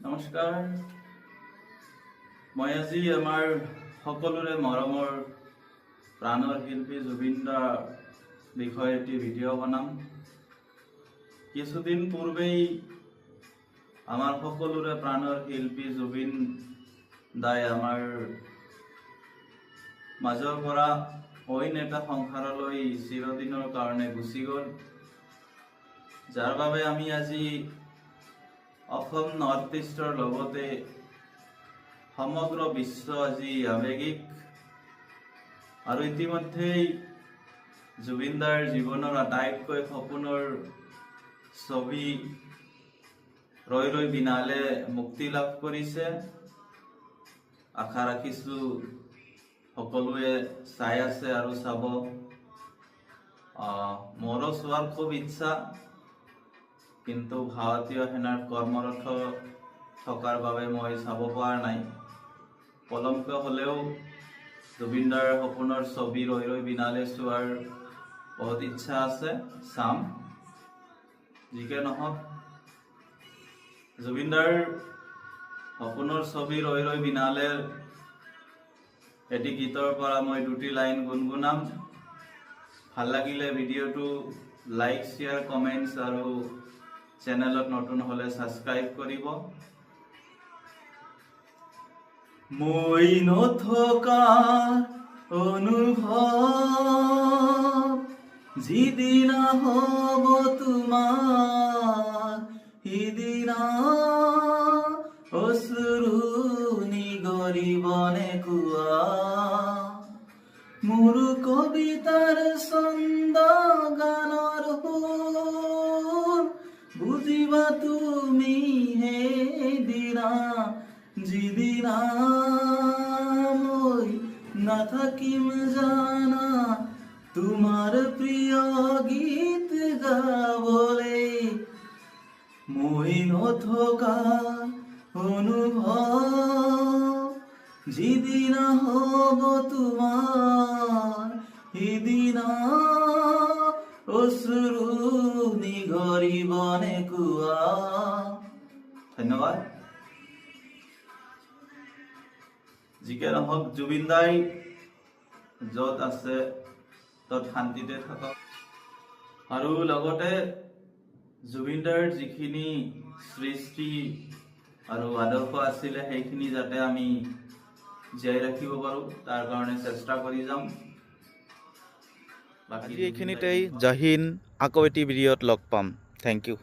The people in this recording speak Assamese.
নমস্কাৰ, মই আজি আমাৰ সকলোৰে মৰমৰ প্ৰাণৰ শিল্পী জুবিন দাৰ বিষয়ে এটি ভিডিঅ' বনাম। কিছুদিন পূৰ্বেই আমাৰ সকলোৰে প্ৰাণৰ শিল্পী জুবিন দাই আমাৰ মাজৰ পৰা অইন এটা সংসাৰলৈ চিৰদিনৰ কাৰণে গুচি গ'ল, যাৰ বাবে আমি আজি অসম নৰ্থ ইষ্টৰ লগতে সমগ্ৰ বিশ্ব আজি আৱেগিক। আৰু ইতিমধ্যেই জুবিনদাৰ জীৱনৰ আটাইতকৈ সপোনৰ ছবি ৰৈ ৰৈ বিনালে মুক্তি লাভ কৰিছে। আশা ৰাখিছোঁ সকলোৱে চাই আছে আৰু চাব। মোৰো চোৱাৰ খুব ইচ্ছা, কিন্তু ভাৰতীয় সেনাৰ কৰ্মৰত থকাৰ বাবে মই চাব পৰা নাই। পলমকৈ হ'লেও জুবিনদাৰ সপোনৰ ছবি ৰৈ ৰৈ বিনালে চোৱাৰ বহুত ইচ্ছা আছে, চাম। যিকে নহওক, জুবিনদাৰ সপোনৰ ছবি ৰৈ ৰৈ বিনালেৰ এটি গীতৰ পৰা মই দুটি লাইন গুণগুণাম। ভাল লাগিলে ভিডিঅ'টো লাইক, শ্বেয়াৰ, কমেণ্টছ আৰু চেনেলত নতুন হলে সাবস্ক্ৰাইব কৰিব। মই নথকা অনুভৱ যিদিনা হ'ব তোমাৰ, সিদিনা অশ্ৰু নিগৰিবনে কোৱা। মোৰ কবিতাৰ ছন্দ গানৰ সুৰ বুজিবা তুমি সেইদিনা, যিদিনা মই নাথাকিম জানা তোমাৰ প্ৰিয় গীত গাবলে। মই নথকা অনুভৱ যিদিনা হ'ব তোমাৰ, সিদিনা অশ্ৰু নিগৰিবনে কোৱা। ধন্যবাদ। যিকে নহওক, জুবিন দাই য'ত আছে ত'ত শান্তিতে থাকক। আৰু লগতে জুবিনদাৰ যিখিনি সৃষ্টি আৰু আদৰ্শ আছিলে সেইখিনি যাতে আমি জীয়াই ৰাখিব পাৰোঁ, তাৰ কাৰণে চেষ্টা কৰি যাম। আজি এইখিনিতেই। জয় হিন্দ। আকৌ এটি ভিডিঅ'ত লগ পাম। Thank U.